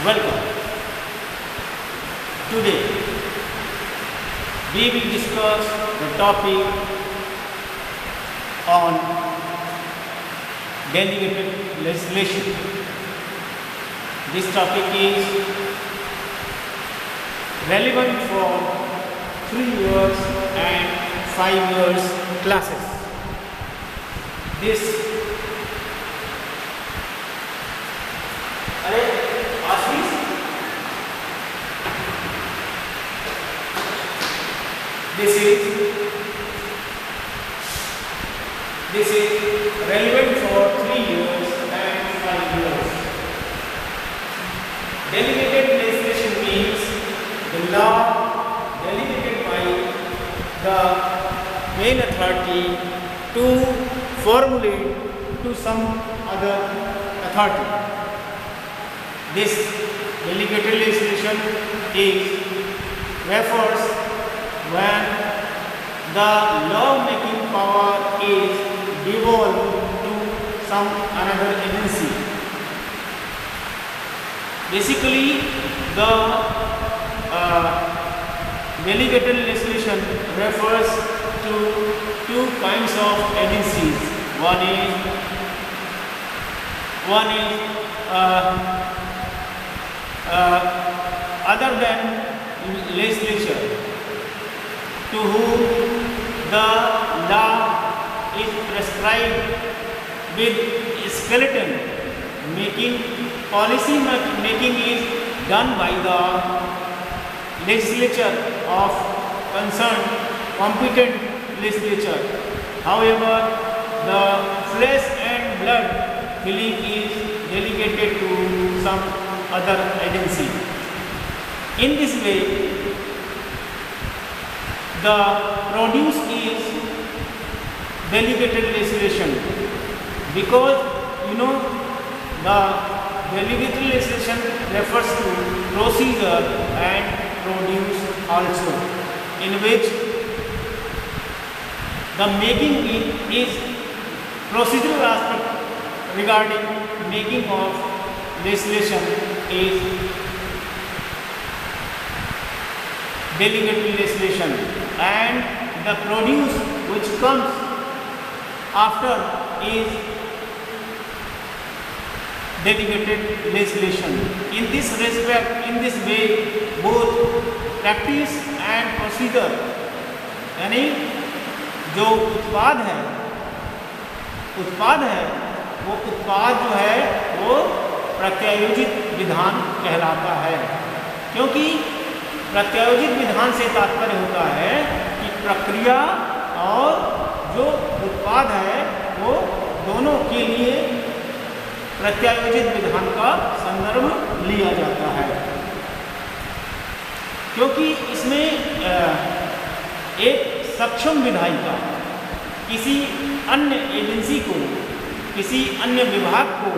Welcome. Today we will discuss the topic on delegated legislation. This topic is relevant for 3 years and 5 years classes. This is relevant for 3 years and 5 years. Delegated legislation means the law delegated by the main authority to formulate to some other authority. This delegated legislation refers when the law-making power is devolved to some another agency. Basically, the delegated legislation refers to 2 kinds of agencies. One is other than legislature, to whom the law is prescribed with skeleton making. Policy making is done by the legislature of concerned competent legislature. However, the flesh and blood filling is delegated to some other agency. In this way, the produce is delegated legislation, because the delegated legislation refers to procedure and produce also, in which the making is procedural aspect regarding making of legislation is delegated legislation, and the produce which comes after is delegated legislation. In this respect, in this way, both practice and procedure, यानी जो उत्पाद है वो उत्पाद जो है वो प्रत्यायोजित विधान कहलाता है, क्योंकि प्रत्यायोजित विधान से तात्पर्य होता है कि प्रक्रिया और जो उत्पाद है वो दोनों के लिए प्रत्यायोजित विधान का संदर्भ लिया जाता है, क्योंकि इसमें एक सक्षम विधायिका किसी अन्य एजेंसी को, किसी अन्य विभाग को,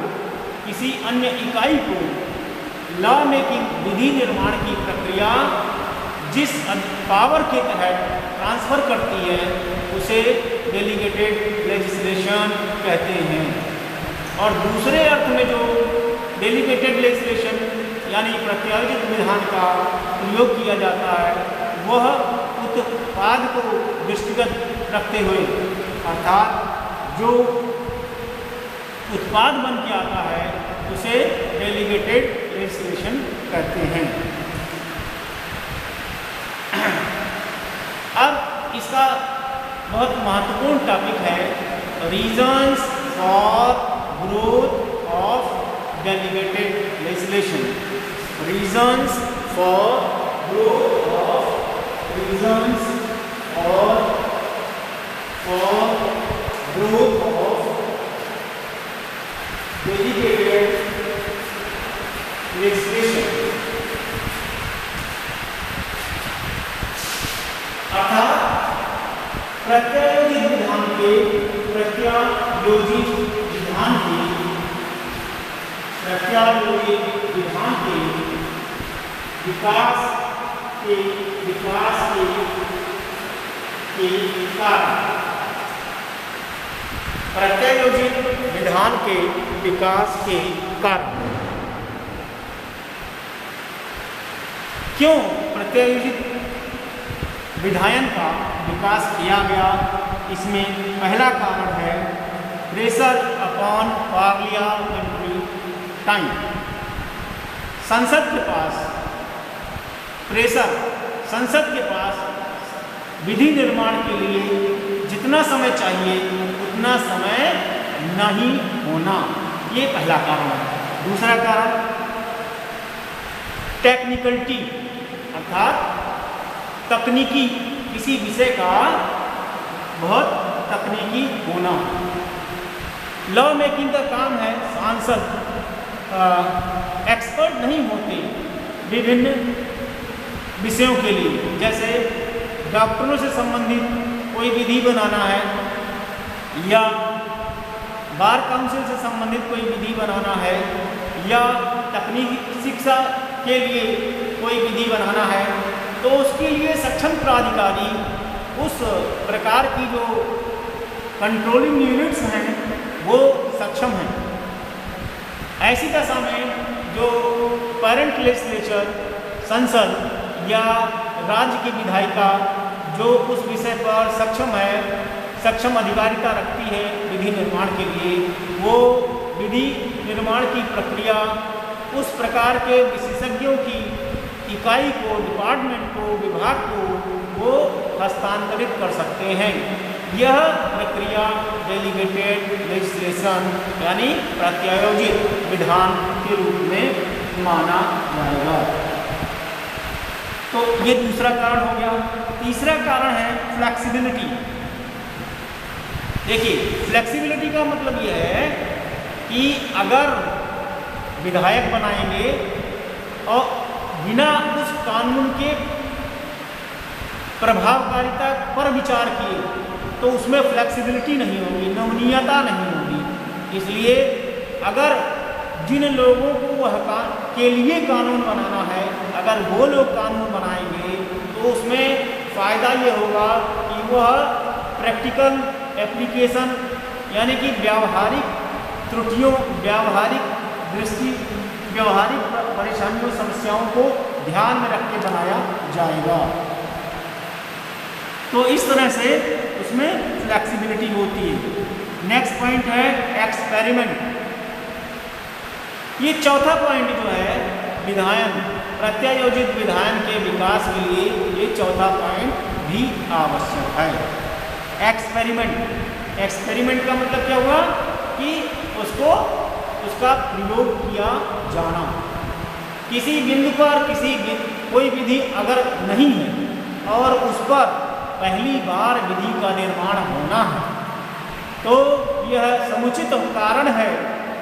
किसी अन्य इकाई को लॉ मेकिंग विधि निर्माण की प्रक्रिया जिस पावर के तहत ट्रांसफर करती है उसे डेलीगेटेड लेजिस्लेशन कहते हैं। और दूसरे अर्थ में जो डेलीगेटेड लेजिस्लेशन यानी प्रत्यायोजित विधान का प्रयोग किया जाता है वह उत्पाद को दृष्टिगत रखते हुए, अर्थात जो उत्पाद बन के आता है उसे डेलीगेटेड लेजिस्लेशन कहते हैं। अब इसका बहुत महत्वपूर्ण टॉपिक है reasons for growth of delegated legislation. Reasons for growth of delegated legislation. अर्थात प्रत्यायोजित विधान के विकास के कारण, प्रत्यायोजित विधान के विकास के कारण क्यों प्रत्यायोजित विधायन का विकास किया गया? इसमें पहला कारण है प्रेशर अपॉन पार्लियामेंट्री टाइम। संसद के पास प्रेशर, संसद के पास विधि निर्माण के लिए जितना समय चाहिए उतना समय नहीं होना, ये पहला कारण है। दूसरा कारण टेक्निकलिटी अर्थात तकनीकी, किसी विषय का बहुत तकनीकी होना। लॉ मेकिंग का काम है, सांसद एक्सपर्ट नहीं होते विभिन्न विषयों के लिए। जैसे डॉक्टरों से संबंधित कोई विधि बनाना है या बार काउंसिल से संबंधित कोई विधि बनाना है या तकनीकी शिक्षा के लिए कोई विधि बनाना है, तो उसके लिए सक्षम प्राधिकारी उस प्रकार की जो कंट्रोलिंग यूनिट्स हैं वो सक्षम हैं। ऐसी दशा में जो पेरेंट लेजिस्लेचर, संसद या राज्य की विधायिका जो उस विषय पर सक्षम है, सक्षम अधिकारिता रखती है विधि निर्माण के लिए, वो विधि निर्माण की प्रक्रिया उस प्रकार के विशेषज्ञों की इकाई को, डिपार्टमेंट को, विभाग को वो हस्तांतरित कर सकते हैं। यह प्रक्रिया डेलीगेटेड लेजिस्लेशन यानी प्रत्यायोजित विधान के रूप में माना जाएगा। तो ये दूसरा कारण हो गया। तीसरा कारण है फ्लेक्सिबिलिटी। देखिए, फ्लेक्सिबिलिटी का मतलब यह है कि अगर विधायक बनाएंगे और बिना उस कानून के प्रभावकारिता पर विचार किए तो उसमें फ्लेक्सिबिलिटी नहीं होगी, नमनीयता नहीं होगी। इसलिए अगर जिन लोगों को वह के लिए कानून बनाना है, अगर वो लोग कानून बनाएंगे तो उसमें फ़ायदा ये होगा कि वह प्रैक्टिकल एप्लीकेशन यानी कि व्यावहारिक त्रुटियों, व्यावहारिक दृष्टि, व्यावहारिक परेशानियों, समस्याओं को ध्यान में रख के बनाया जाएगा। तो इस तरह से उसमें फ्लेक्सिबिलिटी होती है। नेक्स्ट पॉइंट है एक्सपेरिमेंट। ये चौथा पॉइंट जो है विधायन, प्रत्यायोजित विधायन के विकास के लिए ये चौथा पॉइंट भी आवश्यक है। एक्सपेरिमेंट। एक्सपेरिमेंट का मतलब क्या हुआ कि उसका प्रयोग किया जाना। किसी बिंदु पर कोई विधि अगर नहीं है और उस पर पहली बार विधि का निर्माण होना है तो यह समुचित कारण है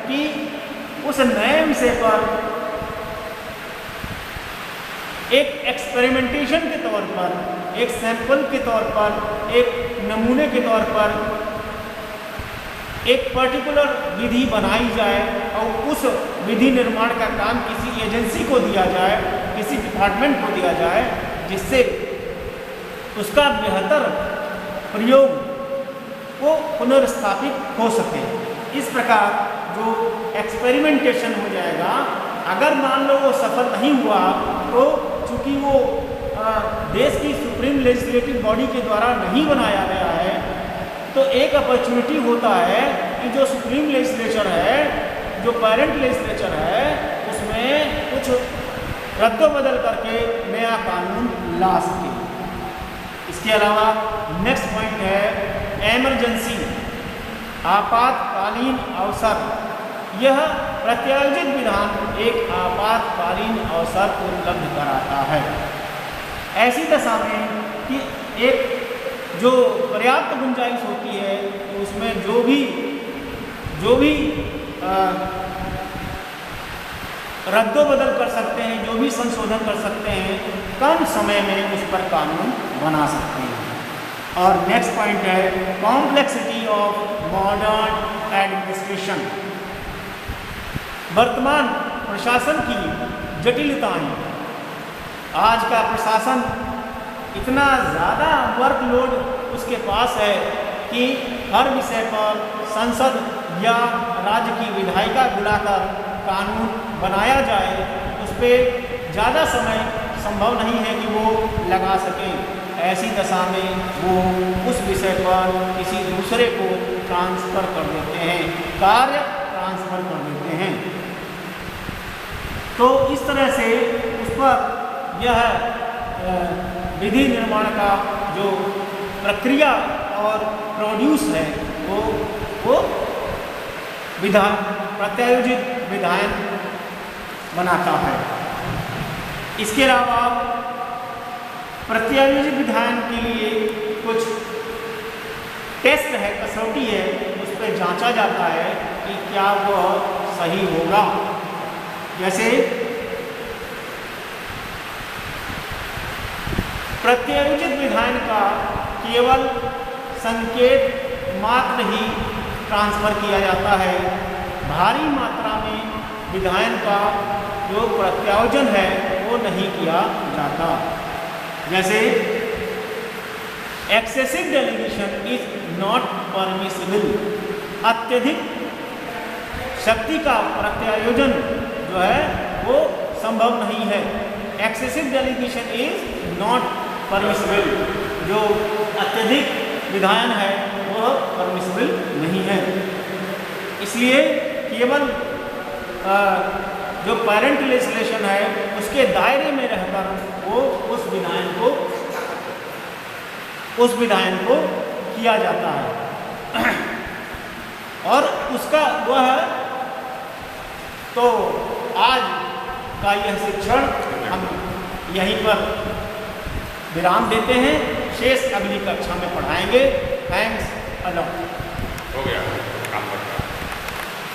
कि उस नए विषय पर एक एक्सपेरिमेंटेशन के तौर पर, एक सैंपल के तौर पर, एक नमूने के तौर पर एक पर्टिकुलर विधि बनाई जाए और उस विधि निर्माण का काम किसी एजेंसी को दिया जाए, किसी डिपार्टमेंट को दिया जाए, जिससे उसका बेहतर प्रयोग को पुनर्स्थापित हो सके। इस प्रकार जो एक्सपेरिमेंटेशन हो जाएगा, अगर मान लो वो सफल नहीं हुआ तो चूँकि वो देश की सुप्रीम लेजिस्लेटिव बॉडी के द्वारा नहीं बनाया गया है, तो एक अपॉर्चुनिटी होता है कि जो सुप्रीम लेजिस्लेचर है, जो पेरेंट लेजिस्लेचर है, उसमें कुछ रद्द-बदल करके नया कानून ला सके। इसके अलावा नेक्स्ट पॉइंट है इमरजेंसी, आपातकालीन अवसर। यह प्रत्यायोजित विधान एक आपातकालीन अवसर उपलब्ध कराता है। ऐसी दशा में कि एक जो पर्याप्त गुंजाइश होती है तो उसमें जो भी रद्द-बदल कर सकते हैं, जो भी संशोधन कर सकते हैं, कम समय में उस पर कानून बना सकते हैं। और नेक्स्ट पॉइंट है कॉम्प्लेक्सिटी ऑफ मॉडर्न एडमिनिस्ट्रेशन। वर्तमान प्रशासन की जटिलताएं। आज का प्रशासन इतना ज़्यादा वर्कलोड उसके पास है कि हर विषय पर संसद या राज्य की विधायिका बुलाकर कानून बनाया जाए, उस पर ज़्यादा समय संभव नहीं है कि वो लगा सकें। ऐसी दशा में वो उस विषय पर किसी दूसरे को ट्रांसफ़र कर देते हैं, कार्य ट्रांसफ़र कर देते हैं। तो इस तरह से उस पर यह विधि निर्माण का जो प्रक्रिया और प्रोड्यूस है वो विधान, प्रत्यायोजित विधान बनाता है। इसके अलावा प्रत्यायोजित विधान के लिए कुछ टेस्ट है, कसौटी है, उस पर जांचा जाता है कि क्या वह सही होगा। जैसे प्रत्यायोजित विधान का केवल संकेत मात्र ही ट्रांसफ़र किया जाता है, भारी मात्रा में विधान का जो प्रत्यायोजन है वो नहीं किया जाता। जैसे excessive delegation is not permissible, अत्यधिक शक्ति का प्रत्यायोजन जो है वो संभव नहीं है। Excessive delegation is not permissible, जो अत्यधिक विधान है वह परमिसिबल नहीं है। इसलिए केवल जो पेरेंट लेजिस्लेशन है उसके दायरे में रहकर वो उस विधान को किया जाता है और उसका वह तो आज का यह शिक्षण हम यहीं पर विराम देते हैं। शेष अगली कक्षा में पढ़ाएंगे। Thanks a lot. हो गया।